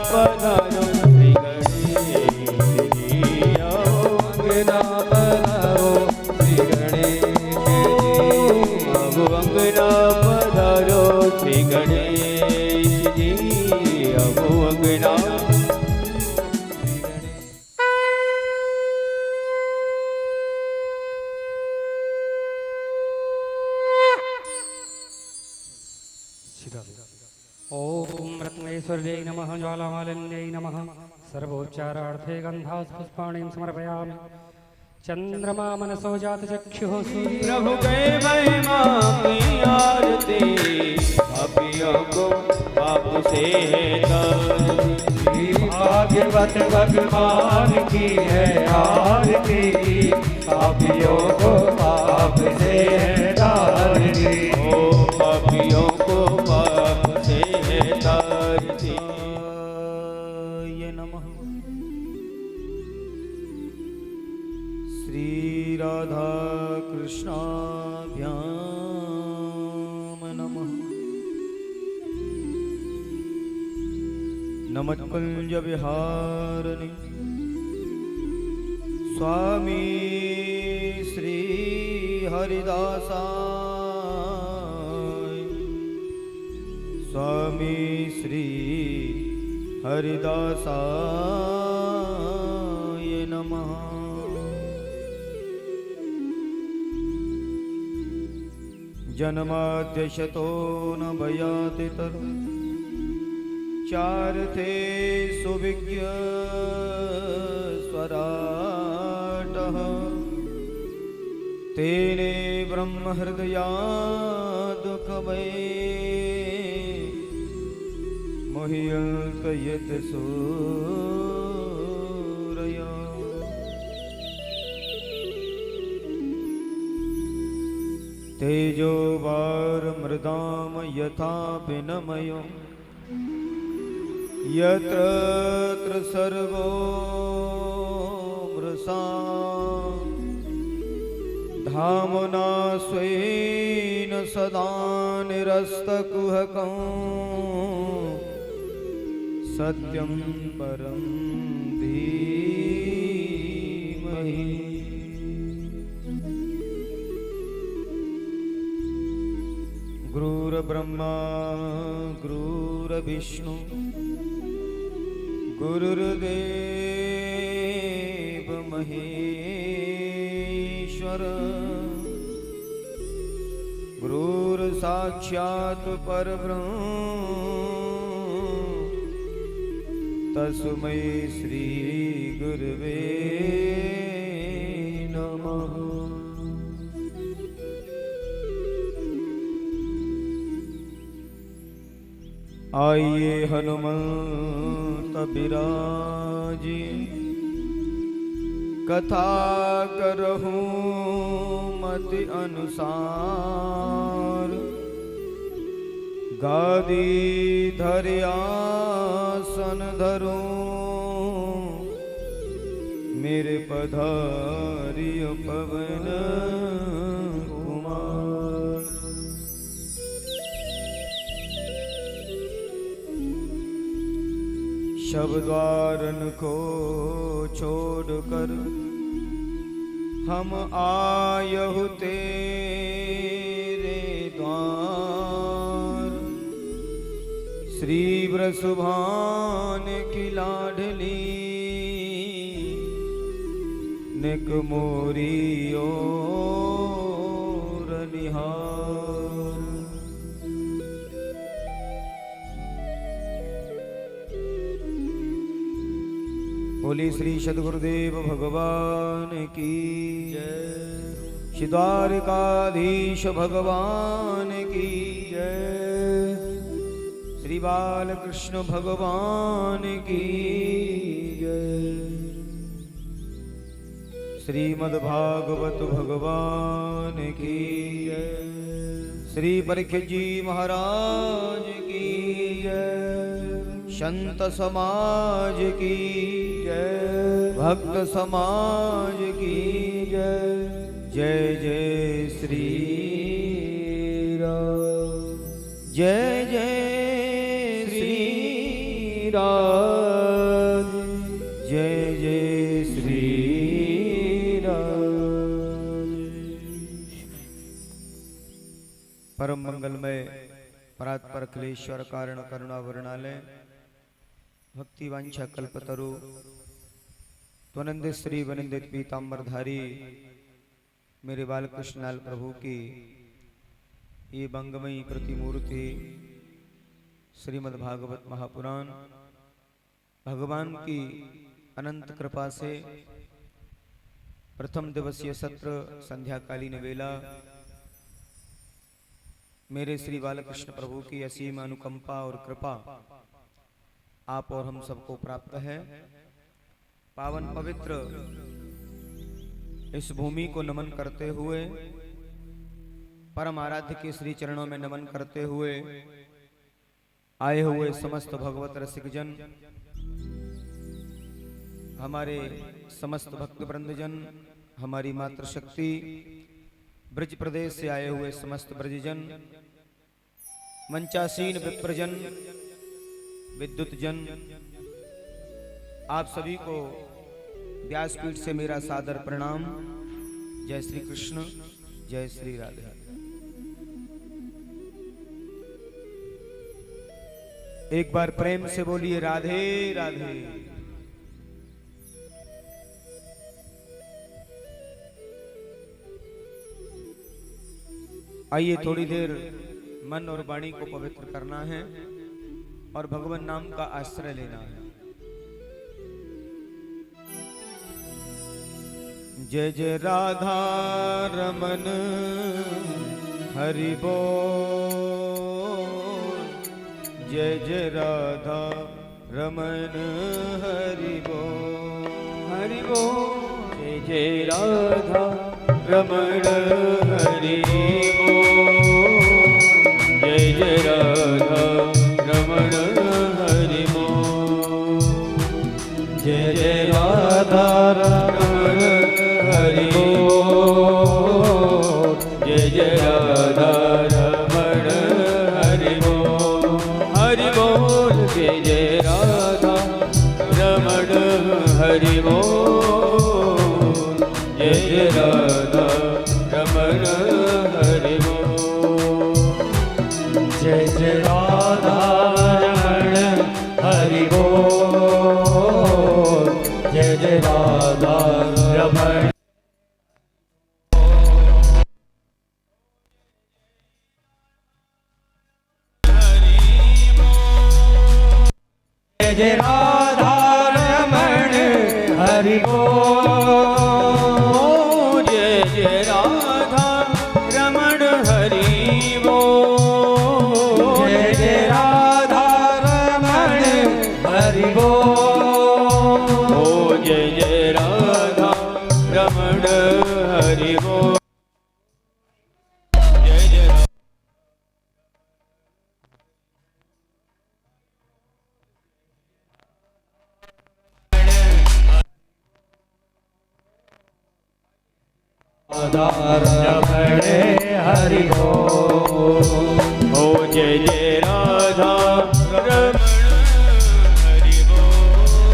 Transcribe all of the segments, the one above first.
पधारो श्री गणेश जी, आओ अंगना पधारो श्री गणेश जी, आओ अंगना पधारो श्री गणेश जी, आओ अंगना। ओम रत्नेश्वर्यै नमः ज्वालामालिन्यै नमः सर्वोच्चारार्थे गन्धास्पुष्पाणिं समर्पयामि। चंद्रमा मनसो जातचक्षुः सूर्य प्रभु के महिमा की आरती, पापियों को पाप से है तारती, भाग्यवत भगवान की है आरती, पापियों को पाप से है तारती, ओ पापियों को पाप से है तारती। ये नमः श्री राधा कृष्णाभ्याम नमः। नमत्कुंज विहारिणि स्वामी श्री हरिदासाय, स्वामी श्री हरिदासाय नमः। जन्माद्यशतो न भयाति तनु, चार थे सुविज्ञ स्वराटः, तेने ब्रह्म हृदया दुःखमये मोह्यन्त यत् सूरया। तेजो वार मृदाम यथा विनमयो, यत्र सर्वो मृषा, धामना स्वेन सदा निरस्तकुहकं, सत्यं परं धीमहि। गुरुर्ब्रह्मा गुरुर्विष्णु गुरुर्देव महेश्वर, गुरुर्साक्षात् परब्रह्म, तस्मै श्री गुरवे नमः। आइए हनुमंत बिराजी, कथा करहूँ मति अनुसार, गादी धरियासन धरूं, मेरे पधारियो पवन कुमार। शब्द्वारन को छोड़कर हम आयहु तेरे द्वार, श्री वृषभान की लाडली निक मोरी ओर निहार। बोली श्री सद्गुरुदेव भगवान की जय, श्री द्वारकाधीश भगवान की जय, श्री बालकृष्ण भगवान की जय, श्रीमद्भागवत भगवान की जय, श्री परीक्षित जी महाराज की जय, संत समाज की जय, भक्त समाज की जय। जय जय श्री राम, जय जय श्री राम। परम मंगलमय परात्पर अखिलेश्वर कारण करुणा वर्णालय भक्ति वांछा कल्पतरु त्वनंद श्री वनिंदित पीतांबरधारी मेरे बालकृष्ण लाल प्रभु की ये बंगमयी प्रतिमूर्ति श्रीमद् भागवत महापुराण भगवान की अनंत कृपा से प्रथम दिवसीय सत्र संध्याकालीन वेला मेरे श्री बालकृष्ण प्रभु की असीम अनुकंपा और कृपा आप और हम सबको प्राप्त है। पावन पवित्र इस भूमि को नमन करते हुए परम आराध्य के श्री चरणों में नमन करते हुए आए हुए समस्त भगवत रसिक जन, हमारे समस्त भक्त वृंदजन, हमारी मातृशक्ति, ब्रज प्रदेश से आए हुए समस्त ब्रजजन, मंचासीन विप्रजन, विद्युत जन, आप सभी को व्यासपीठ से मेरा सादर प्रणाम। जय श्री कृष्ण, जय श्री राधे। एक बार प्रेम से बोलिए राधे राधे। आइए थोड़ी देर मन और वाणी को पवित्र करना है और भगवान नाम का आश्रय लेना है। जय जय राधा रमन हरि बोल, जय जय राधा रमन हरि बोल, हरि बोल, जय जय राधा रमण हरि बोल, जय जय राधा रमण हरि बोल, जय जय राधा रमण हरि बोल, जय जय राधा रमण हरि बोल, हरि बोल, जय जय राधा रमण हरि बोल, जय जय राधा रमण हरि बोल, जय जय राधा रमण हरि बोल, जय जय राधा रमण। जय जय राधा रमण हरि बोल, जय जय राधा रमण हरि बोल, जय जय राधा रमण हरि बोल, जय जय राधा रमण हरि बोल, जय जय राधा रमण हरि बोल, ओ जय जय राधा रमण हरि बोल,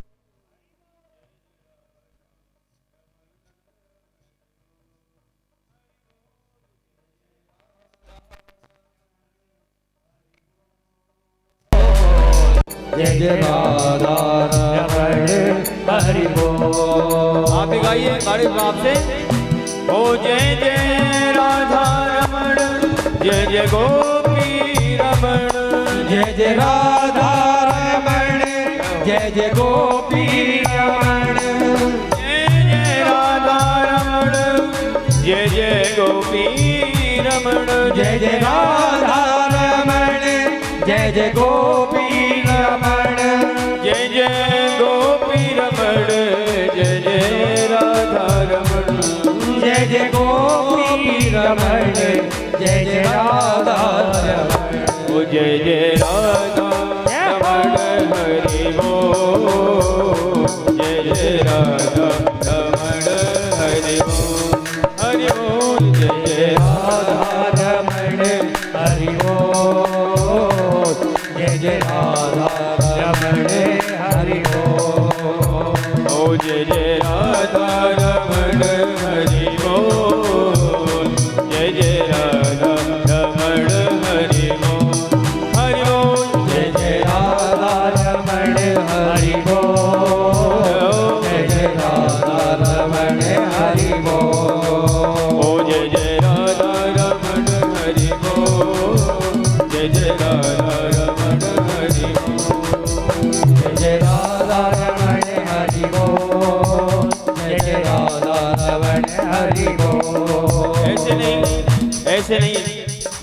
जय जय राधा रमण हरि बोल। आप भी गाइए गाड़ी बाप से। ओ जय जय राधा रमण, जय जय गोपी रमण, जय जय राधा रमण, जय जय गोपी रमण, जय जय राधा रमण, जय जय गोपी रमण, जय जय राधा रमण, जय जय गोपी रमण, जय जय गोपी रमण, जय जय राधा रमण, जय जय गोपी रमण, जय जय राधा रमण, ओ जय जय राधा रमण हरि बोल, जय जय राधा रमण हरि बोल, हरि बोल, जय जय राधा रमण हरि बोल, जय जय राधा रमण हरि बोल, ओ जय जय राधा रमण हरि बोल, जय जय राधा रमण जय जय राधा रमण हरि जय जय राधा रमण हरि बोल, जय जय राधा रमण हरि बोल। ऐसे नहीं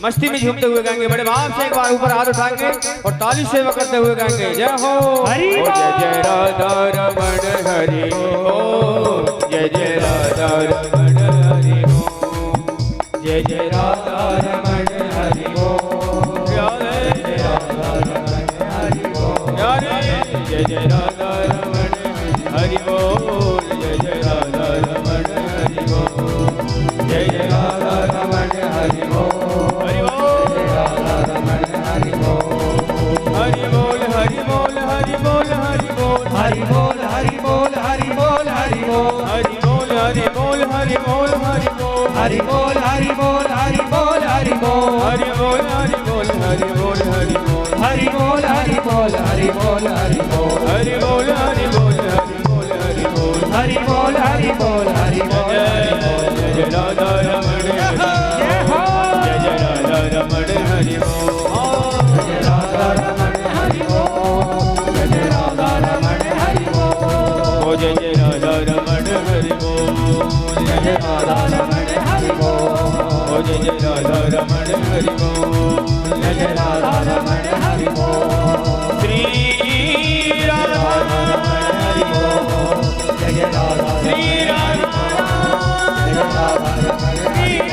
मस्ती में झूमते हुए गाएंगे, बड़े भाव से एक बार ऊपर हाथ उठाएंगे और ताली सेवा करते हुए गाएंगे। जय हो हरि ओ जय जय राधा रमण हरि बोल, जय जय राधा रमण हरि बोल, जय जय राधा रमण हरि बोल, जय जय राधा रमण हरि बोल। जय जय राधा रमण हरि बोल, जय जय राधा रमण हरि बोल, जय जय राधा रमण हरि बोल, हरि बोल जय राधा रमण हरि बोल। हरि बोल हरि बोल हरि बोल हरि बोल हरि बोल हरि बोल हरि बोल हरि बोल, हरि बोल हरि बोल हरि बोल हरि बोल हरि बोल हरि बोल हरि बोल हरि बोल, हरि बोल हरि बोल हरि बोल हरि बोल हरि बोल हरि बोल हरि बोल हरि बोल, हरि बोल हरि बोल हरि बोल हरि बोल हरि बोल हरि बोल हरि बोल। जय जय राधा रमण जय हो, जय जय राधा रमण हरि बोल जय राधा रमण हरि बोल, जय जय राधा रमण हरि बोल, ओ जय जय राधा रमण हरि बोल, जय जय राधा रमण हरि बोल, ओ जय जय राधा रमण हरि बोल, जय जय राधा रमण हरि बोल, श्री राधा रमण हरि बोल, जय जय राधा श्री राधा जय जय राधा रमण हरि जय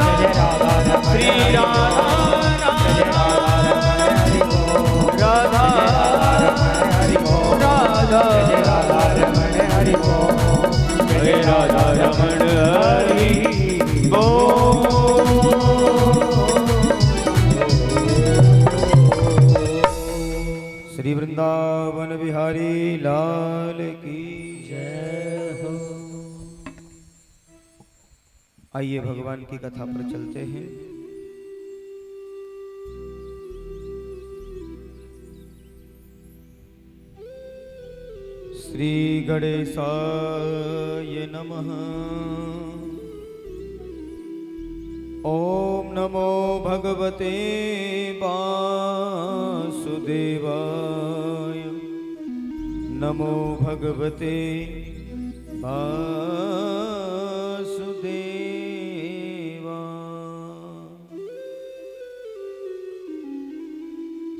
जय राधा रमण श्री राधा जय जय राधा रमण हरि बोल, राधा रमण हरि बोल, राधा जय जय राधा रमण हरि बोल, जय हरे जय राधा रमण हरि बोल। श्री वृंदावन बिहारी लाल की जय हो। आइए भगवान की कथा पर चलते हैं। श्री गणेशाय नमः। ओम नमो भगवते वासुदेवाय। नमो भगवते वासुदेवाय।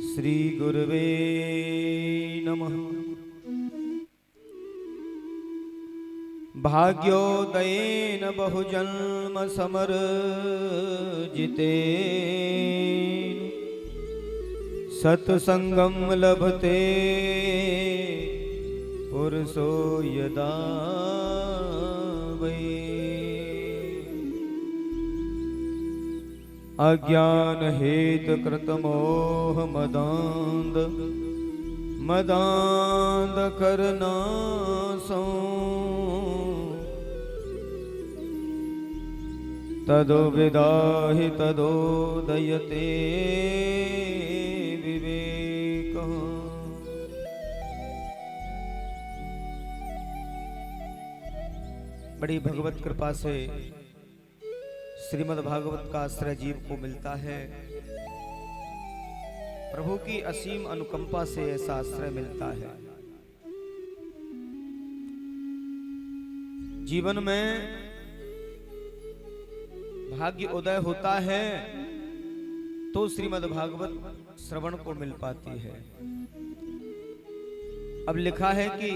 श्री गुरुवे नमः। भाग्योदयेन बहुजन्म समर्जितेन सत्संगं लभते पुरुषो यदा वै। अज्ञानहेतुकृतमोह मदान्धकरनाशो तदो विदाहि तदोदयते विवेकः। बड़ी भगवत कृपा से श्रीमद् भागवत का आश्रय जीव को मिलता है। प्रभु की असीम अनुकंपा से ऐसा आश्रय मिलता है। जीवन में भाग्य उदय होता है तो श्रीमद् भागवत श्रवण को मिल पाती है। अब लिखा है कि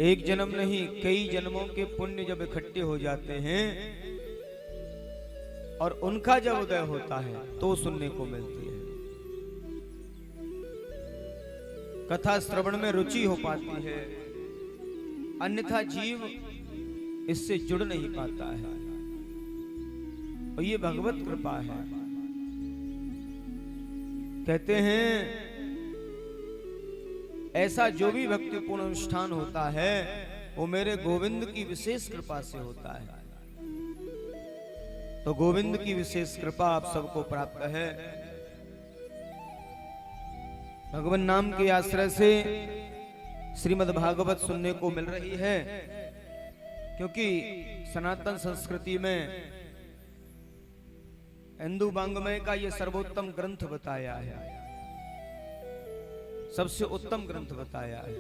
एक जन्म नहीं कई जन्मों के पुण्य जब इकट्ठे हो जाते हैं और उनका जब उदय होता है तो सुनने को मिलती है। कथा श्रवण में रुचि हो पाती है, अन्यथा जीव इससे जुड़ नहीं पाता है। और ये भगवत कृपा है। कहते हैं ऐसा जो भी भक्तिपूर्ण अनुष्ठान होता है वो मेरे गोविंद की विशेष कृपा से होता है। तो गोविंद की विशेष कृपा आप सबको प्राप्त है। भगवान नाम के आश्रय से श्रीमद् भागवत सुनने को मिल रही है, क्योंकि सनातन संस्कृति में हिंदू वांग्मय का ये सर्वोत्तम ग्रंथ बताया है, सबसे उत्तम ग्रंथ बताया है।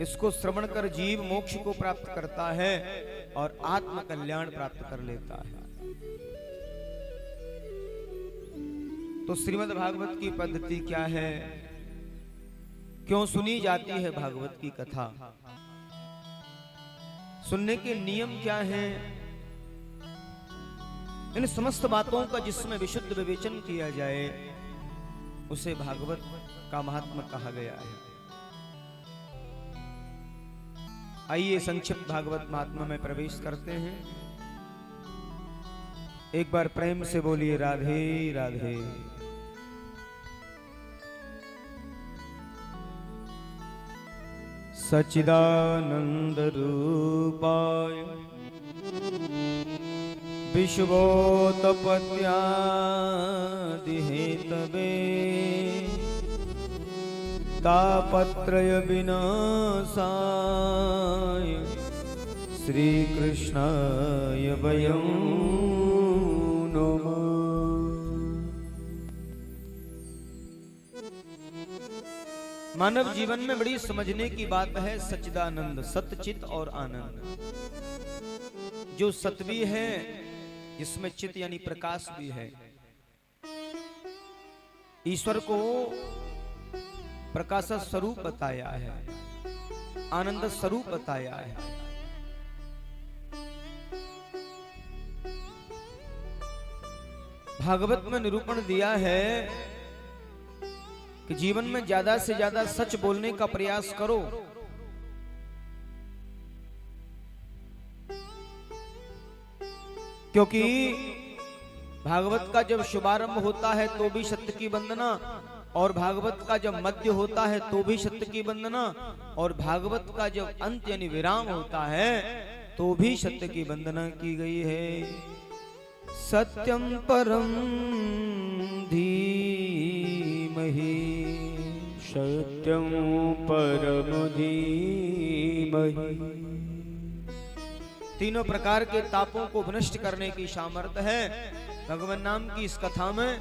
इसको श्रवण कर जीव मोक्ष को प्राप्त करता है और आत्म कल्याण प्राप्त कर लेता है। तो श्रीमद् भागवत की पद्धति क्या है, क्यों सुनी जाती है भागवत की कथा, सुनने के नियम क्या हैं, इन समस्त बातों का जिसमें विशुद्ध विवेचन किया जाए उसे भागवत का महात्मा कहा गया है। आइए संक्षिप्त भागवत महात्मा में प्रवेश करते हैं। एक बार प्रेम से बोलिए राधे राधे। सच्चिदानंद रूपाय विश्वोत्पत्त्यादिहेतवे तापत्रय विनाशाय श्रीकृष्णाय वयं नमः। मानव जीवन में बड़ी समझने की बात है सच्चिदानंद, सतचित और आनंद। जो सत भी है, जिसमें चित यानी प्रकाश भी है। ईश्वर को प्रकाश स्वरूप बताया है, आनंद स्वरूप बताया है। भागवत में निरूपण दिया है कि जीवन में ज्यादा से ज्यादा सच बोलने का प्रयास करो। क्योंकि भागवत का जब शुभारंभ होता है तो भी सत्य की वंदना, और भागवत का जब मध्य होता है तो भी सत्य की वंदना, और भागवत का जब अंत यानी विराम होता है तो भी सत्य की वंदना की गई है। सत्यम परम धीमहि, सत्यं परम धीमहि। तीनों प्रकार के तापों को विनष्ट करने की सामर्थ्य है भगवान नाम की इस कथा में।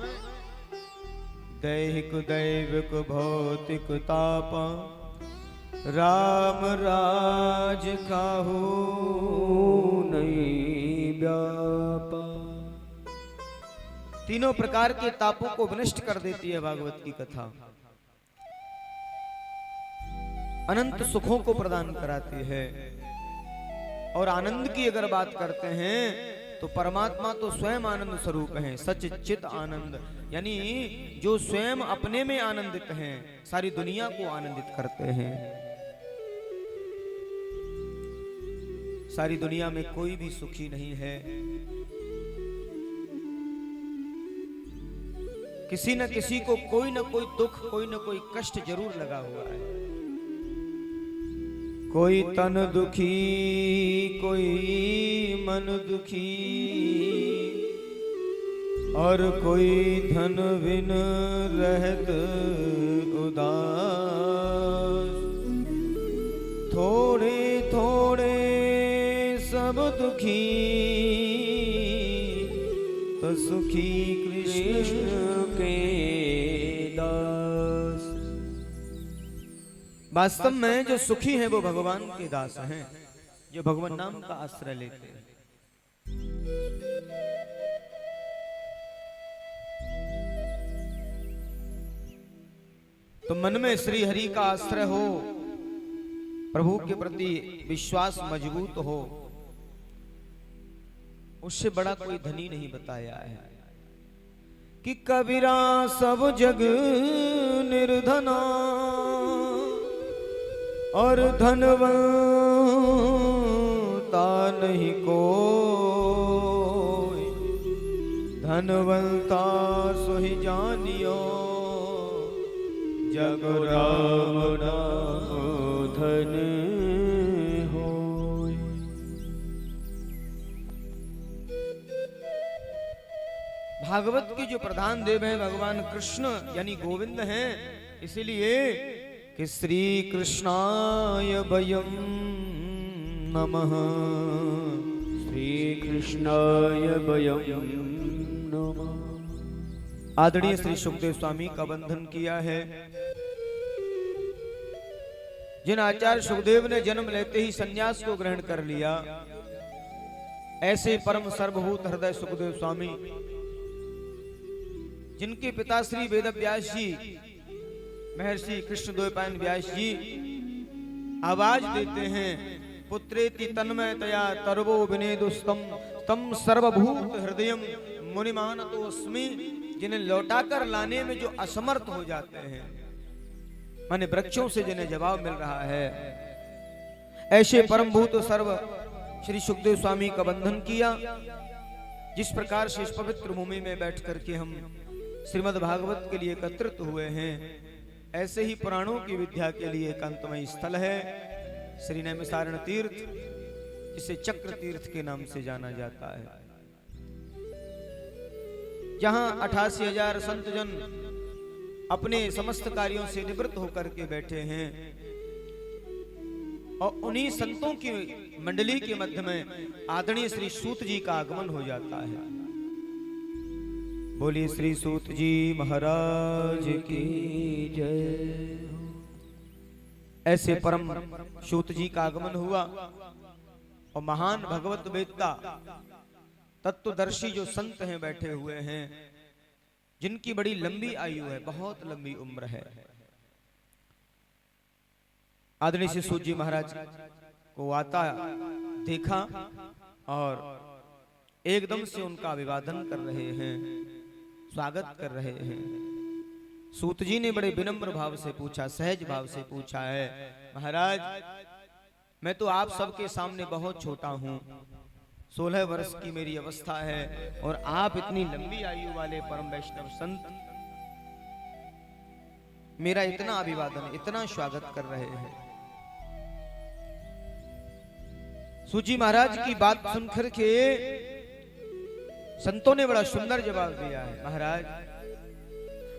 दैहिक दैविक भौतिक ताप राम राज काहू नहीं व्यापा। तीनों प्रकार के तापों को विनष्ट कर देती है भागवत की कथा। अनंत सुखों को प्रदान कराती है। और आनंद की अगर बात करते हैं तो परमात्मा तो स्वयं आनंद स्वरूप है, सच चित आनंद, यानी जो स्वयं अपने में आनंदित हैं, सारी दुनिया को आनंदित करते हैं। सारी दुनिया में कोई भी सुखी नहीं है, किसी न किसी को कोई न कोई दुख, कोई न कोई कष्ट जरूर लगा हुआ है। कोई तन दुखी, कोई मन दुखी, और कोई धन बिन रहत उदास। थोड़े थोड़े सब दुखी, तो सुखी कृष्ण के दास। वास्तव में जो सुखी हैं वो भगवान के दास हैं, जो भगवान नाम का आश्रय लेते हैं। तो मन में श्री हरि का आश्रय हो, प्रभु के प्रति विश्वास मजबूत हो, उससे बड़ा कोई धनी नहीं बताया है। कि कबीरा सब जग निर्धना, और धनवंता नहीं कोई। धनवंता सोहि जानियो, जग राम नाम धन होय। भागवत के जो प्रधान देव हैं भगवान कृष्ण यानी गोविंद हैं, इसीलिए कि श्री कृष्णाय वयं नमः। श्रीकृष्णाय वयं नमः। आदरणीय श्री सुखदेव स्वामी का बंधन किया है। जिन आचार्य सुखदेव ने जन्म लेते ही सन्यास को ग्रहण कर लिया, ऐसे परम सर्वभूत हृदय सुखदेव स्वामी, जिनके पिता श्री वेद व्यास जी, महर्षि कृष्णद्वैपायन व्यास जी आवाज देते हैं, पुत्रेति तन्मयतया तरवो विनेदुस्तम तम सर्वभूत हृदयम मुनिमानतोस्मि, जिन्हें लौटाकर लाने में जो असमर्थ हो जाते हैं, माने वृक्षों से जिन्हें जवाब मिल रहा है, ऐसे परमभूत सर्व श्री सुखदेव स्वामी का बंधन किया। जिस प्रकार से इस पवित्र भूमि में बैठ करके हम श्रीमद् भागवत के लिए एकत्रित हुए हैं, ऐसे ही पुराणों की विद्या के लिए एकांतमय स्थल है श्री नैमिषारण्य तीर्थ, जिसे चक्र तीर्थ के नाम से जाना जाता है, जहां 88,000 संत जन अपने समस्त कार्यों से निवृत्त होकर के बैठे हैं, और उन्हीं संतों की मंडली के मध्य में आदरणीय श्री सूत जी का आगमन हो जाता है। बोलिए श्री सूत जी महाराज की जय। ऐसे परम सूत जी का आगमन हुआ, और महान भगवत वेत्ता तत्वदर्शी जो संत हैं बैठे हुए हैं, जिनकी बड़ी लंबी आयु है, बहुत लंबी उम्र है। आदरणीय श्री सूत जी महाराज को आता देखा और एकदम से उनका अभिवादन कर रहे हैं, स्वागत कर रहे हैं। सूत जी ने बड़े विनम्र भाव से पूछा, सहज भाव से पूछा है, महाराज मैं तो आप सबके सामने बहुत छोटा हूँ, 16 वर्ष की मेरी अवस्था है, और आप इतनी लंबी आयु वाले परम वैष्णव संत मेरा इतना अभिवादन, इतना स्वागत कर रहे हैं। सूजी महाराज की बात सुनकर के संतों ने बड़ा सुंदर जवाब दिया है, महाराज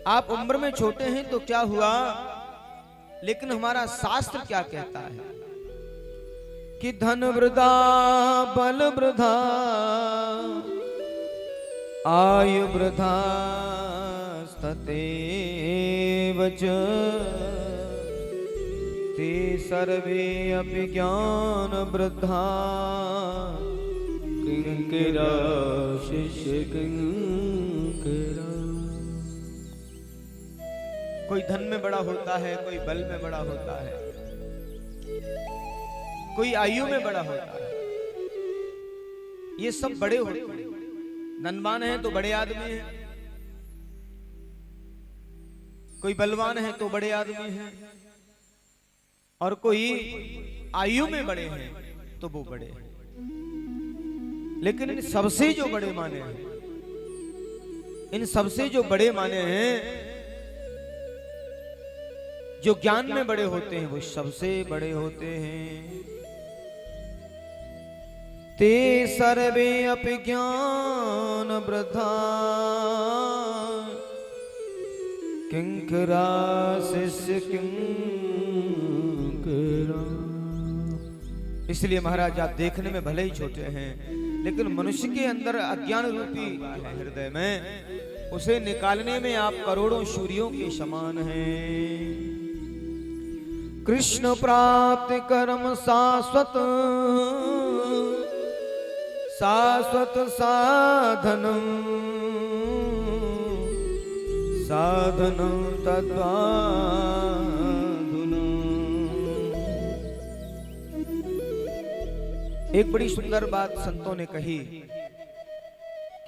आप उम्र में छोटे हैं तो क्या हुआ, लेकिन हमारा शास्त्र क्या कहता है कि धन वृथा बल वृथा आयु वृथा ततेव च ते सर्वे अपि ज्ञान वृद्धा किंकिरा शिष्य किंकिरा। कोई धन में बड़ा होता है, कोई बल में बड़ा होता है, कोई आयु में बड़ा होता है, ये सब बड़े होते हैं। धनवान है तो बड़े आदमी हैं, कोई बलवान है तो बड़े आदमी हैं, और कोई आयु में बड़े हैं तो वो बड़े हैं। लेकिन इन सबसे जो बड़े माने हैं, इन सबसे जो बड़े माने हैं, जो ज्ञान में बड़े होते हैं, वो सबसे बड़े होते हैं। ते सर्वे अपि ज्ञान वृथा किंकरा शिष्य किंकरा। इसलिए महाराज आप देखने में भले ही छोटे हैं, लेकिन मनुष्य के अंदर अज्ञान रूपी है हृदय में, उसे निकालने में आप करोड़ों सूर्यों के समान हैं। कृष्ण प्राप्ति कर्म शाश्वत शाश्वत साधनम साधनम तद्वाधुनम। एक बड़ी सुंदर बात संतों ने कही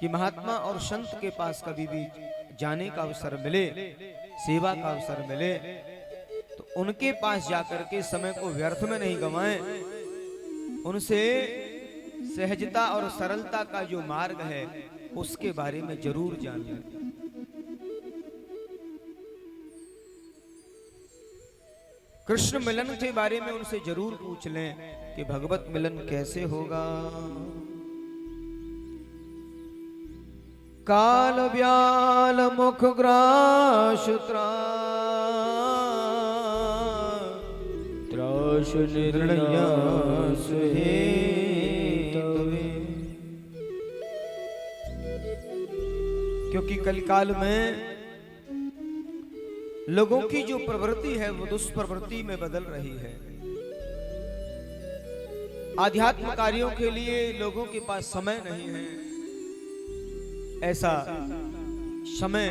कि महात्मा और संत के पास कभी भी जाने का अवसर मिले, सेवा का अवसर मिले, तो उनके पास जाकर के समय को व्यर्थ में नहीं गंवाएं, उनसे सहजता और सरलता का जो मार्ग है उसके बारे में जरूर जानिए। कृष्ण मिलन के बारे में उनसे जरूर पूछ लें कि भगवत मिलन कैसे होगा। काल व्याल मुख ग्रास त्रास निर्णयास हे तवे। कलिकाल में लोगों की जो प्रवृत्ति है वो दुष्प्रवृत्ति में बदल रही है। आध्यात्म कार्यों के लिए लोगों के पास समय नहीं है। ऐसा समय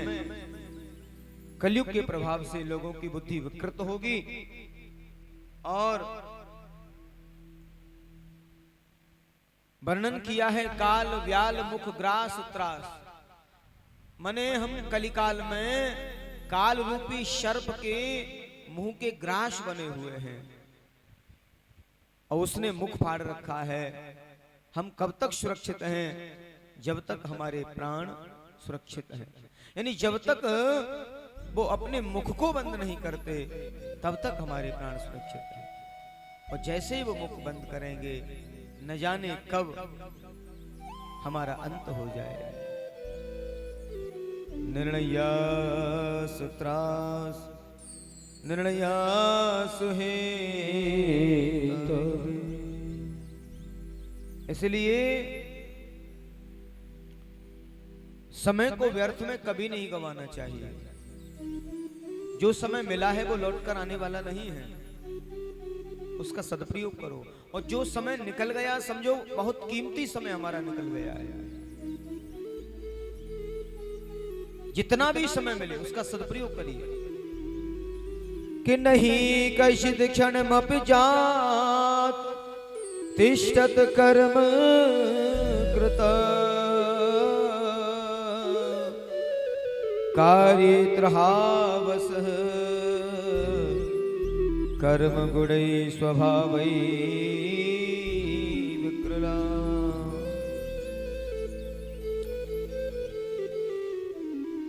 कलयुग के प्रभाव से लोगों की बुद्धि विकृत होगी और वर्णन किया है काल व्याल मुख ग्रास त्रास। मने हम कलिकाल में काल रूपी सर्प के मुंह के ग्रास बने हुए हैं और उसने मुख फाड़ रखा है। हम कब तक सुरक्षित हैं? जब तक हमारे प्राण सुरक्षित हैं, यानी जब तक वो अपने मुख को बंद नहीं करते तब तक हमारे प्राण सुरक्षित हैं। और जैसे ही वो मुख बंद करेंगे न जाने कब हमारा अंत हो जाए। निर्णयास त्रास निर्णयास हेतु। इसलिए समय को व्यर्थ में कभी नहीं गंवाना चाहिए। जो समय मिला है वो लौटकर आने वाला नहीं है, उसका सदुपयोग करो। और जो समय निकल गया समझो बहुत कीमती समय हमारा निकल गया है। जितना भी समय मिले उसका सदुपयोग करिए कि नहीं कशिद क्षण मप जात तिष्ठत कर्म कृत कार्यत्रहावस कर्म गुणै स्वभावै विकृला।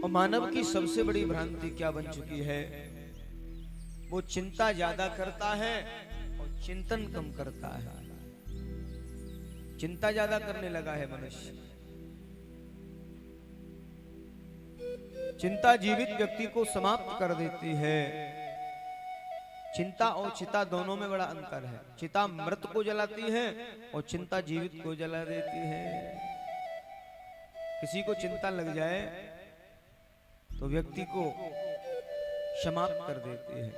और मानव की सबसे बड़ी भ्रांति क्या बन चुकी है? वो चिंता ज्यादा करता है और चिंतन कम करता है। चिंता ज्यादा करने लगा है मनुष्य। चिंता जीवित व्यक्ति को समाप्त कर देती है। चिंता और चिता दोनों में बड़ा अंतर है। चिता मृत को जलाती है और चिंता जीवित को जला देती है। किसी को चिंता लग जाए तो व्यक्ति को समाप्त कर देती है।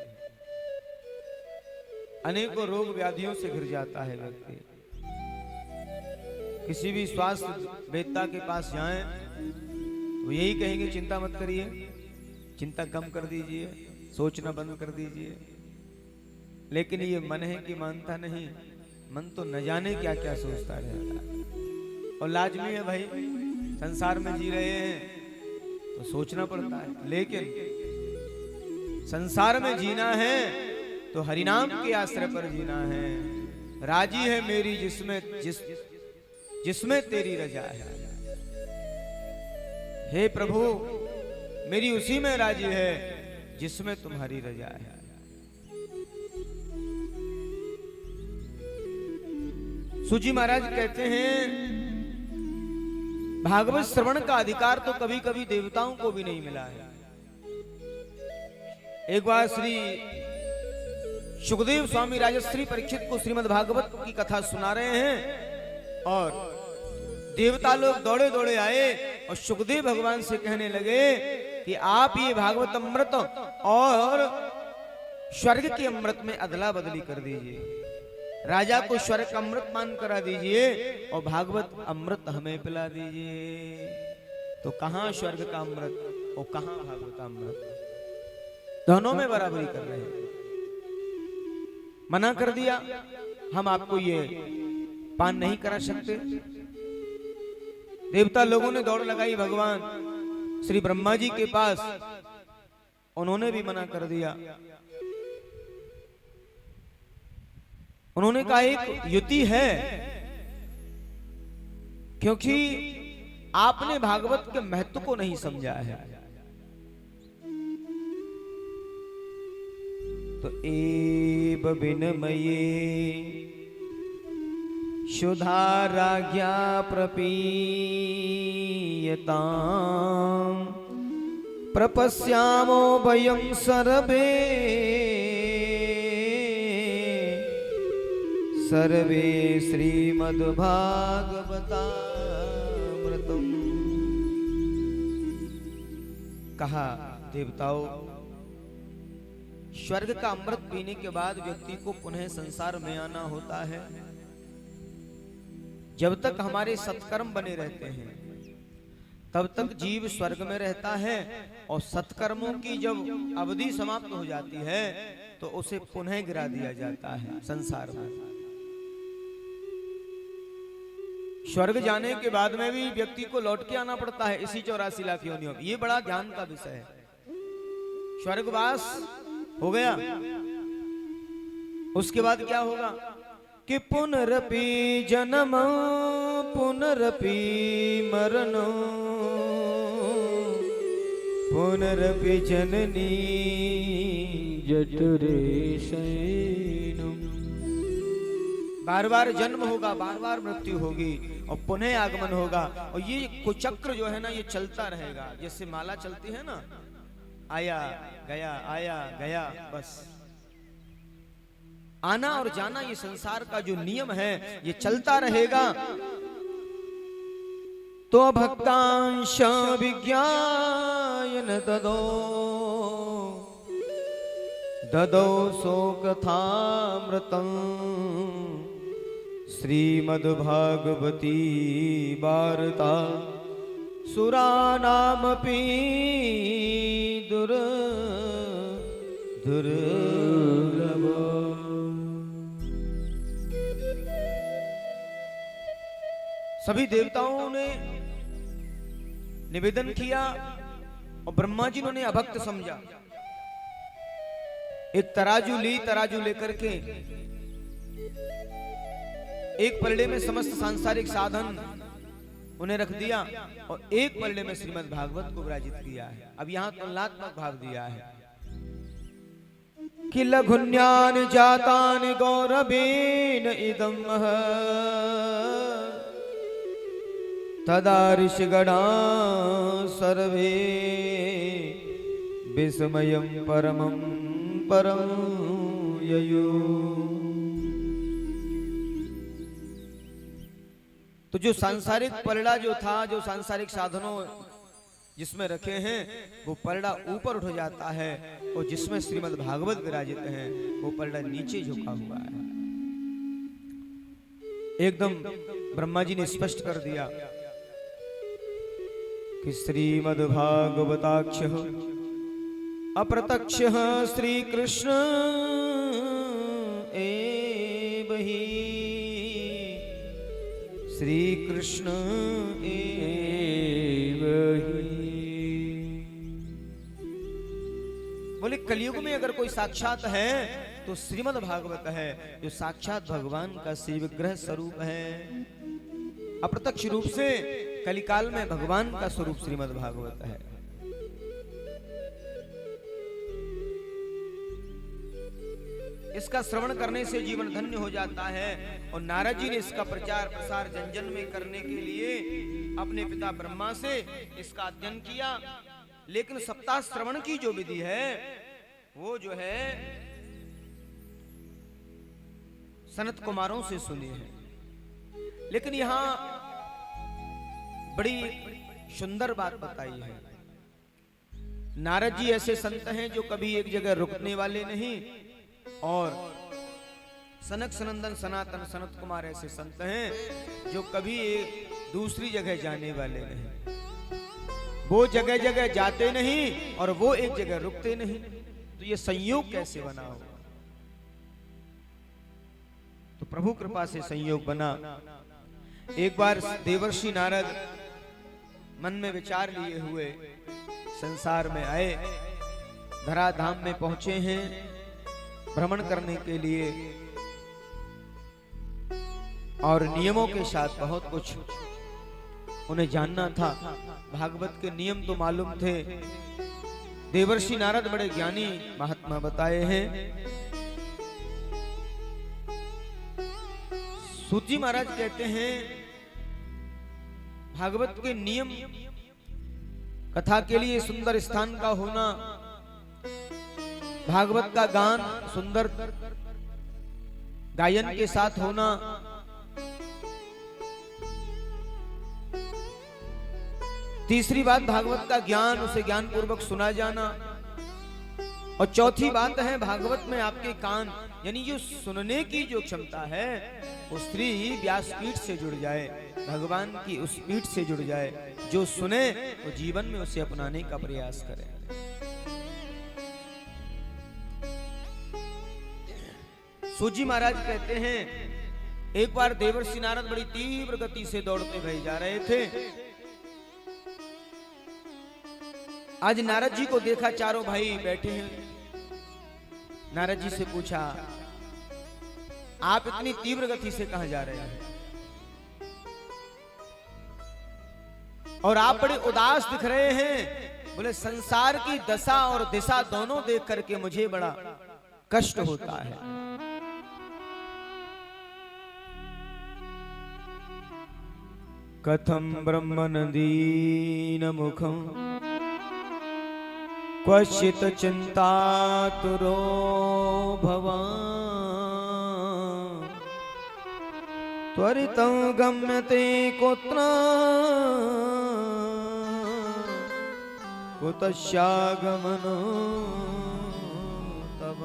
अनेकों रोग व्याधियों से घिर जाता है व्यक्ति। किसी भी स्वास्थ्य वेत्ता के पास जाएं वो यही कहेंगे चिंता मत करिए, चिंता कम कर दीजिए, सोचना बंद कर दीजिए। लेकिन ये मन है कि मानता नहीं। मन तो न जाने क्या क्या सोचता रहता है। और लाजमी है भाई, संसार में जी रहे हैं तो सोचना पड़ता है। लेकिन संसार में जीना है तो हरिनाम के आश्रय पर जीना है। राजी है मेरी जिसमें तेरी रजा है। हे प्रभु मेरी उसी में राजी है जिसमें तुम्हारी रजा है। सूजी महाराज कहते हैं भागवत श्रवण का अधिकार तो कभी कभी देवताओं को भी नहीं मिला है। एक बार श्री सुखदेव स्वामी राजश्री परीक्षित को श्रीमद् भागवत की कथा सुना रहे हैं और देवता लोग दौड़े दौड़े आए और सुखदेव भगवान से कहने लगे कि आप ये भागवत अमृत और स्वर्ग के अमृत में अदला बदली कर दीजिए। राजा को स्वर्ग का अमृत मान करा दीजिए और भागवत अमृत हमें पिला दीजिए। तो कहां स्वर्ग का अमृत और कहां भागवत का अमृत? दोनों में बराबरी कर रहे हैं। मना कर दिया, हम आपको ये पान नहीं करा सकते। देवता लोगों ने दौड़ लगाई भगवान श्री ब्रह्मा जी के पास, उन्होंने भी मना कर दिया। उन्होंने कहा एक युति है, क्योंकि आपने भागवत के महत्व को नहीं समझा है। तो एव विनमये शुधाराज्ञा प्रपीयताम् प्रपश्यामो वयं सर्वे सर्वे श्रीमद्भागवतामृतम्। कहा, देवताओं, स्वर्ग का अमृत पीने के बाद व्यक्ति को पुनः संसार में आना होता है। जब तक हमारे सत्कर्म बने रहते हैं तब तक जीव स्वर्ग में रहता है, और सत्कर्मों की जब अवधि समाप्त हो जाती है तो उसे पुनः गिरा दिया जाता है संसार में। स्वर्ग जाने के बाद में भी व्यक्ति को लौट के आना पड़ता है इसी 84 लाख योनियों में। ये बड़ा ध्यान का विषय है। स्वर्गवास हो गया, उसके बाद क्या होगा कि पुनरपि जन्म पुनरपि मरण पुनरपि जननी जठरे शयनम। बार बार जन्म होगा, बार बार मृत्यु होगी और पुनः आगमन होगा। और ये कुचक्र जो है ना, ये चलता रहेगा। जैसे माला चलती है ना, आया गया, बस आना और जाना ये संसार का जो नियम है ये चलता रहेगा। तो भक्तांश विज्ञायन ददौ शोकथामृतं श्रीमद्भागवती वार्ता सुरानामपि दुर्लभ। सभी देवताओं ने निवेदन किया और ब्रह्मा जी ने अभक्त समझा। एक तराजू ली, तराजू लेकर के एक पलड़े में समस्त सांसारिक साधन उन्हें रख दिया और एक पलड़े में श्रीमद् भागवत को विराजित किया है। अब यहाँ तुलनात्मक भाग दिया है कि लघुन्यान जातान गौरवेन इदम तदा ऋषिगणा सर्वे विस्मयं परमं परम ययो। तो जो सांसारिक पलड़ा जो था, जो सांसारिक साधनों जिसमें रखे हैं, वो पलड़ा ऊपर उठ जाता है और जिसमें श्रीमद् भागवत विराजित है वो पलड़ा नीचे झुका हुआ है। एकदम ब्रह्मा जी ने स्पष्ट कर दिया कि श्रीमद् भागवताक्षः अप्रत्यक्षः श्री कृष्ण एव हि श्री कृष्ण एव हि। बोले कलयुग में अगर कोई साक्षात है तो श्रीमद् भागवत है, जो साक्षात भगवान का श्री विग्रह स्वरूप है। अप्रत्यक्ष रूप से कलिकाल में भगवान का स्वरूप श्रीमद् भागवत है। इसका श्रवण करने से जीवन धन्य हो जाता है। और नारद जी ने इसका प्रचार प्रसार जन जन में करने के लिए अपने पिता ब्रह्मा से इसका अध्ययन किया। लेकिन सप्ताह श्रवण की जो विधि है वो जो है सनत कुमारों से सुनी है। लेकिन यहां बड़ी सुंदर बात बताई है। नारद जी ऐसे संत हैं जो कभी एक जगह रुकने वाले नहीं, और सनक सनंदन सनातन सनत कुमार ऐसे संत हैं जो कभी दूसरी जगह जाने वाले नहीं। वो जगह जगह जाते नहीं और वो एक जगह रुकते नहीं। तो ये संयोग कैसे बना हो? तो प्रभु कृपा से संयोग बना। एक बार देवर्षि नारद मन में विचार लिए हुए संसार में आए, धराधाम में पहुंचे हैं भ्रमण करने के लिए, और नियमों के साथ बहुत कुछ उन्हें जानना था। भागवत के नियम तो मालूम थे। देवर्षि नारद बड़े ज्ञानी महात्मा बताए हैं। सूत जी महाराज कहते हैं भागवत के नियम, कथा के लिए सुंदर स्थान का होना, भागवत का गान सुंदर गायन के साथ होना, तीसरी बात भागवत का ज्ञान, उसे ज्ञान पूर्वक सुना जाना। और चौथी बात है भागवत में आपके कान, यानी जो सुनने की जो क्षमता है वो स्त्री व्यासपीठ से जुड़ जाए, भगवान की उस पीठ से जुड़ जाए। जो सुने वो जीवन में उसे अपनाने का प्रयास करे। सूजी महाराज कहते हैं, एक बार देवर्षि नारद बड़ी तीव्र गति से दौड़ते हुए जा रहे थे। आज नारद जी को देखा, चारों भाई बैठे हैं। नारद जी से पूछा, आप इतनी तीव्र गति से कहां जा रहे हैं और आप बड़े उदास दिख रहे हैं? बोले संसार की दशा और दिशा दोनों देख करके मुझे बड़ा कष्ट होता है। कथम ब्रह्मन दीन मुखम क्वचित चिंतातुरो भवान् त्वरितं गम्यते कुत्र कुतस्यागमनो तव।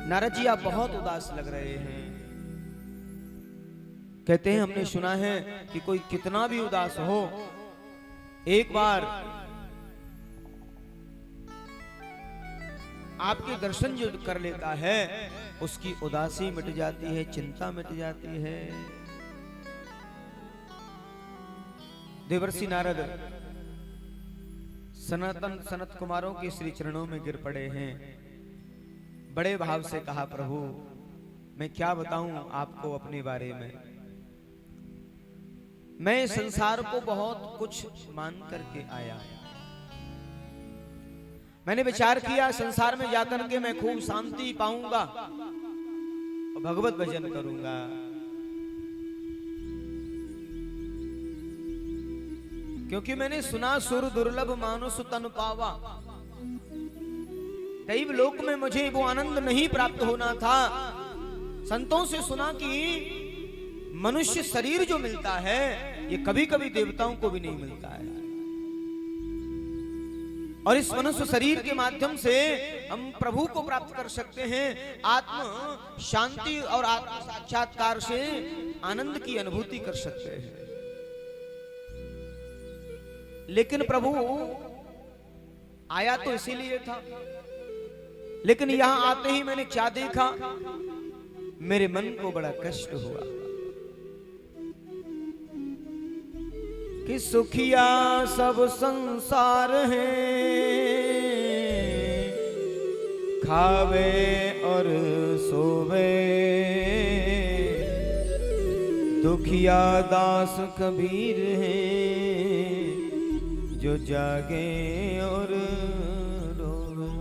नारद जी आप बहुत उदास लग रहे हैं। कहते हैं हमने सुना है कि कोई कितना भी उदास हो, एक बार आपके दर्शन जो कर लेता है उसकी उदासी मिट जाती है, चिंता मिट जाती है। देवर्षि नारद सनत कुमारों के श्री चरणों में गिर पड़े हैं। बड़े भाव से कहा, प्रभु मैं क्या बताऊं आपको अपने बारे में। मैं संसार को बहुत कुछ मान करके आया। मैंने विचार किया संसार में जाकर के मैं खूब शांति पाऊंगा और भगवत भजन करूंगा। क्योंकि मैंने सुना सुर दुर्लभ मानुष तन पावा। दैव लोक में मुझे वो आनंद नहीं प्राप्त होना था। संतों से सुना कि मनुष्य शरीर जो मिलता है ये कभी कभी देवताओं को भी नहीं मिलता है, और इस मनुष्य शरीर के माध्यम से हम प्रभु को प्राप्त कर सकते हैं। आत्म शांति और आत्म साक्षात्कार से आनंद की अनुभूति कर सकते हैं। लेकिन प्रभु आया तो इसीलिए था, लेकिन यहां आते ही मैंने क्या देखा, मेरे मन को बड़ा कष्ट हुआ कि सुखिया सब संसार है, खावे और सोवे, दुखिया दास कबीर है, जो जागे और रोवे।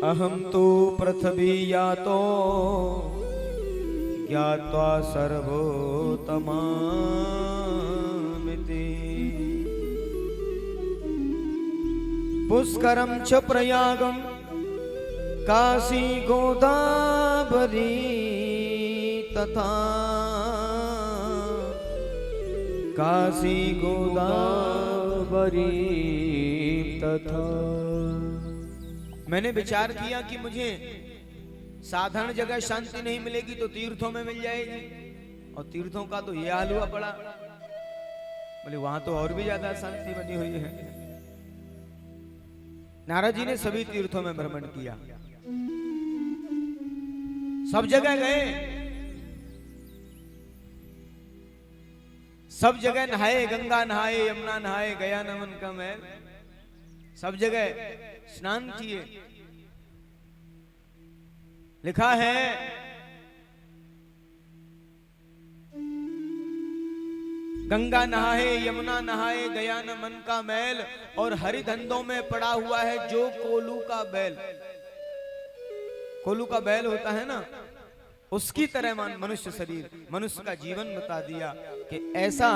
अहम तो पृथ्वी या तो ज्ञात्वा सर्वोत्तमामिति, पुष्करम च प्रयागम काशी गोदावरी तथा, काशी गोदावरी तथा। मैंने विचार किया कि मुझे साधारण जगह शांति नहीं मिलेगी तो तीर्थों में मिल जाएगी, और तीर्थों का तो ये हाल हुआ पड़ा। बोले वहां तो और भी ज्यादा शांति बनी हुई है। नारद जी ने सभी तीर्थों में भ्रमण किया, सब जगह गए, सब जगह नहाए, गंगा नहाए, यमुना नहाए, गया नमन का महल, सब जगह स्नान किए। लिखा है गंगा नहाए, यमुना नहाए, गया न मन का मैल, और हरिधंधों में पड़ा हुआ है जो कोलू का बैल। कोलू का बैल होता है ना, उसकी तरह मनुष्य शरीर, मनुष्य का जीवन बता दिया कि ऐसा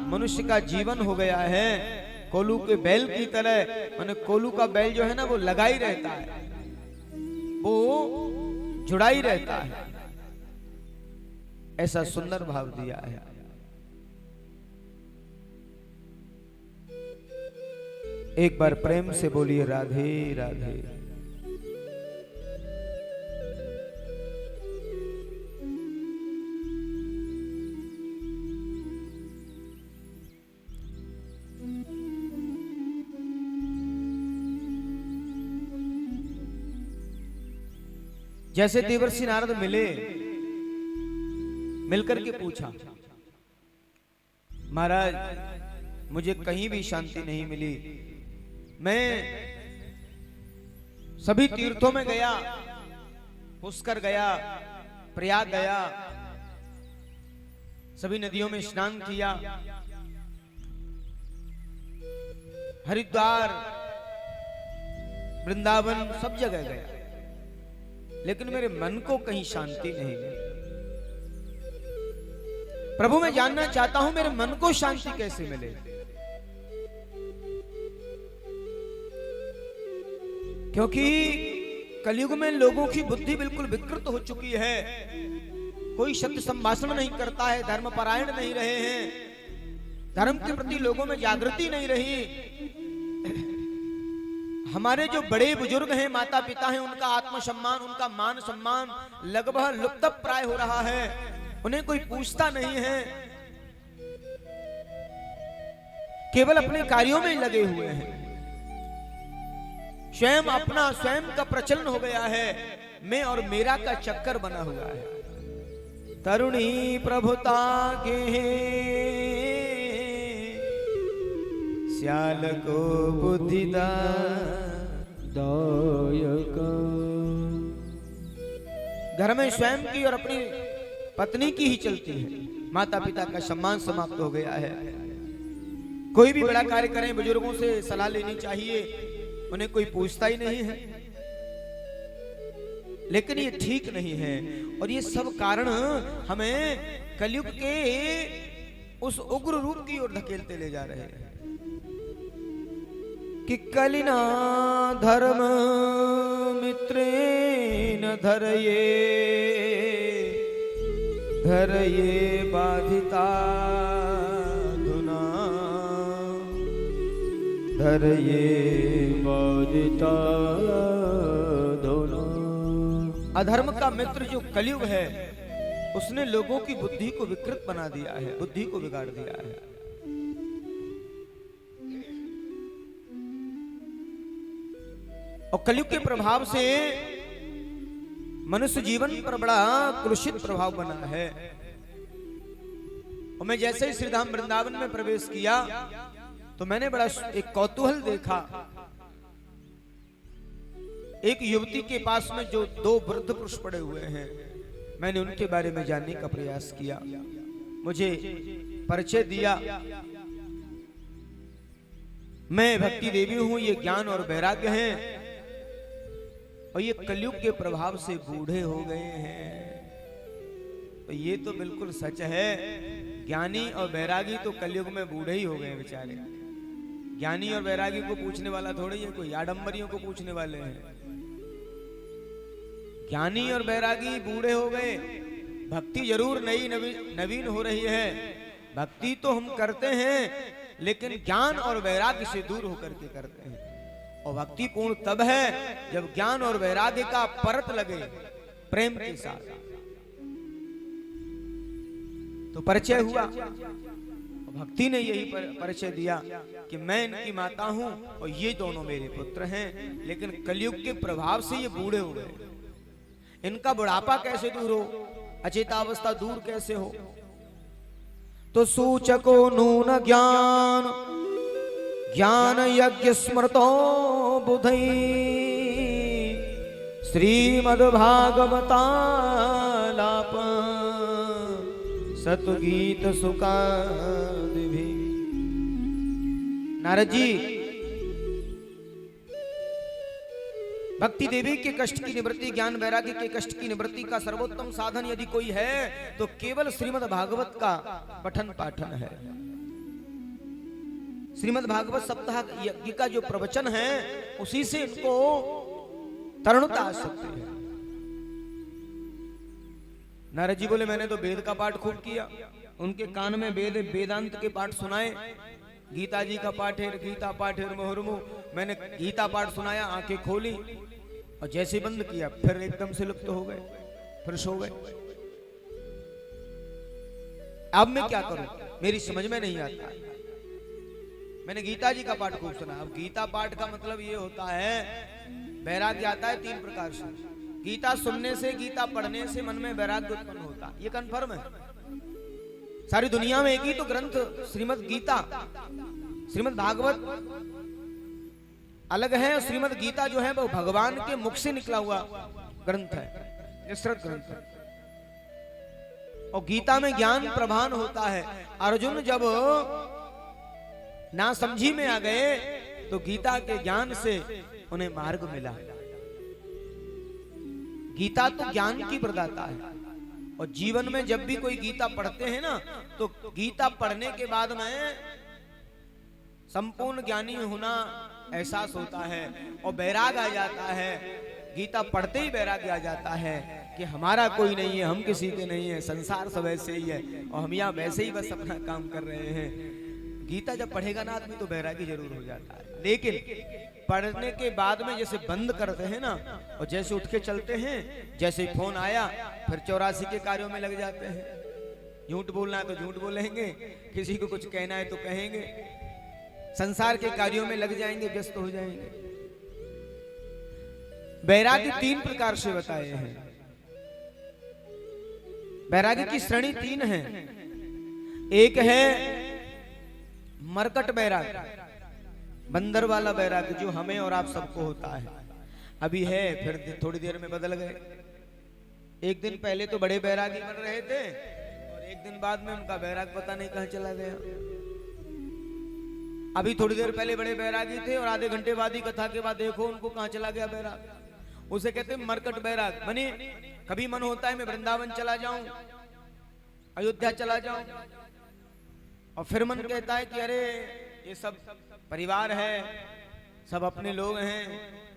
मनुष्य का जीवन हो गया है कोलू के बैल की तरह। माने कोलू का बैल जो है ना वो लगा ही रहता है, वो जुड़ा ही रहता है। ऐसा सुंदर भाव दिया है। एक बार प्रेम से बोलिए राधे राधे। जैसे देवर्षि नारद मिले, मिलकर के पूछा, महाराज मुझे कहीं भी शांति नहीं मिली। मैं सभी तीर्थों में गया, पुष्कर गया, प्रयाग गया, सभी नदियों में स्नान किया, हरिद्वार, वृंदावन, सब जगह गया, लेकिन मेरे मन को कहीं शांति नहीं मिली। प्रभु मैं जानना चाहता हूं मेरे मन को शांति कैसे मिले। क्योंकि कलयुग में लोगों की बुद्धि बिल्कुल विकृत हो चुकी है। कोई शब्द संभाषण नहीं करता है, धर्म परायण नहीं रहे हैं, धर्म के प्रति लोगों में जागृति नहीं रही। हमारे जो बड़े बुजुर्ग हैं, माता पिता हैं, उनका आत्मसम्मान, उनका मान सम्मान लगभग लुप्त प्राय हो रहा है। उन्हें कोई पूछता नहीं है, केवल अपने कार्यों में लगे हुए हैं। स्वयं अपना स्वयं का प्रचलन हो गया है, मैं और मेरा का चक्कर बना हुआ है। तरुणी प्रभुता के श्याल को बुद्धिदा दायक। घर में स्वयं की और अपनी पत्नी की ही चलती है, माता पिता का सम्मान समाप्त हो गया है। कोई भी बड़ा कार्य करें बुजुर्गों से सलाह लेनी चाहिए, उन्हें कोई पूछता ही नहीं है। लेकिन ये ठीक नहीं है, और ये सब कारण हमें कलयुग के उस उग्र रूप की ओर धकेलते ले जा रहे हैं कि कलिना धर्म मित्रेण धरये धरये बाधिता धुना धरये बाधिता धुना। अधर्म का मित्र जो कलयुग है, उसने लोगों की बुद्धि को विकृत बना दिया है, बुद्धि को बिगाड़ दिया है। और कलयुग के प्रभाव से मनुष्य जीवन पर बड़ा कुलुषित प्रभाव बना है। और मैं जैसे ही श्रीधाम वृंदावन में प्रवेश किया तो मैंने बड़ा एक कौतूहल देखा। एक युवती के पास में जो दो वृद्ध पुरुष पड़े हुए हैं, मैंने उनके बारे में जानने का प्रयास किया। मुझे परिचय दिया, मैं भक्ति देवी हूं, ये ज्ञान और वैराग्य हैं, और ये कलयुग के प्रभाव से बूढ़े हो गए हैं। तो ये तो बिल्कुल सच है, ज्ञानी और वैरागी तो कलयुग में बूढ़े ही हो गए बेचारे। ज्ञानी और वैरागी को पूछने वाला थोड़ी है, कोई आडंबरियों को पूछने वाले हैं। ज्ञानी और वैरागी बूढ़े हो गए। भक्ति जरूर नई नवीन हो रही है, भक्ति तो हम करते हैं, लेकिन ज्ञान और वैराग्य से दूर होकर के करते हैं। और भक्ति पूर्ण तब है जब ज्ञान और वैराग्य का परत लगे प्रेम के साथ। तो परिचय हुआ, भक्ति ने यही परिचय दिया कि मैं इनकी माता हूं और ये दोनों मेरे पुत्र हैं, लेकिन कलयुग के प्रभाव से ये बूढ़े हो गए। इनका बुढ़ापा कैसे दूर हो, अचेतावस्था दूर कैसे हो। तो सूचको नून ज्ञान ज्ञान यज्ञ स्मृतो बुधई श्रीमद्भागवतालाप सतगीत सुखादिभि। नारद जी, भक्ति देवी के कष्ट की निवृत्ति, ज्ञान वैराग्य के कष्ट की निवृत्ति का सर्वोत्तम साधन यदि कोई है तो केवल श्रीमद् भागवत का पठन पाठन है। श्रीमद् भागवत सप्ताह यज्ञ का जो प्रवचन है, उसी से इनको तरुणता आ सकती है। नारद जी बोले मैंने तो वेद का पाठ खूब किया, उनके कान में वेदांत के पाठ सुनाए, गीता जी का पाठ है, गीता पाठ है मुहुर्मु, मैंने गीता पाठ सुनाया, आंखें खोली और जैसे बंद किया फिर एकदम से लुप्त हो गए, फिर सो गए। अब मैं क्या करूं, मेरी समझ में नहीं आता। मैंने गीता जी का पाठ खूब सुना। अब गीता पाठ का मतलब ये होता है, वैराग्य आता है 3 प्रकार से। गीता सुनने से, गीता पढ़ने से मन में वैराग्य उत्पन्न होता, ये कन्फर्म है। सारी दुनिया में एक ही तो ग्रंथ श्रीमद् गीता, श्रीमद् भागवत अलग है, और श्रीमद् गीता जो है वो भगवान के मुख से निकला हुआ ग्रंथ है, निसृत ग्रंथ है। और गीता में ज्ञान प्रधान होता है। अर्जुन जब ना समझी में आ गए तो गीता के ज्ञान से उन्हें मार्ग मिला। गीता तो ज्ञान की प्रदाता है, और जीवन में जब भी कोई गीता पढ़ते हैं ना, तो गीता पढ़ने के बाद में संपूर्ण ज्ञानी होना एहसास होता है और वैराग आ जाता है। गीता पढ़ते ही वैराग्य आ जाता है कि हमारा कोई नहीं है, हम किसी के नहीं है, संसार सब ऐसे ही है और हम यहाँ वैसे ही बस अपना काम कर रहे हैं। गीता जब पढ़ेगा ना आदमी तो वैरागी जरूर हो जाता है, लेकिन पढ़ने के बाद में जैसे बंद करते हैं ना, और जैसे उठ के चलते हैं, जैसे फोन आया फिर 84 के कार्यों में लग जाते हैं। झूठ बोलना है तो झूठ बोलेंगे, किसी को कुछ कहना है तो कहेंगे, संसार के कार्यों में लग जाएंगे, व्यस्त हो जाएंगे। वैराग्य 3 प्रकार से बताए हैं। वैराग्य की श्रेणी 3 है। एक है मरकट वैराग्य, बंदर वाला वैराग्य, जो हमें और आप सबको होता है, अभी है फिर थोड़ी देर में बदल गए। एक दिन पहले तो बड़े वैरागी बन रहे थे और एक दिन बाद में उनका वैराग पता नहीं कहां चला गया। अभी थोड़ी देर पहले बड़े वैरागी थे और आधे घंटे बाद ही कथा के बाद देखो उनको कहां चला गया वैराग। उसे कहते हैं मरकट वैराग। माने कभी मन होता है मैं वृंदावन चला जाऊं, अयोध्या चला जाऊं, और फिर मन कहता है कि अरे ये सब परिवार है, सब अपने लोग हैं,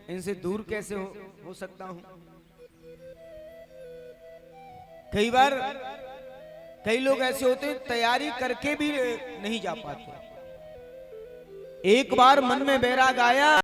इनसे दूर कैसे हो सकता हूं। कई बार कई लोग ऐसे होते हैं तैयारी करके भी नहीं जा पाते। एक बार मन में वैराग आया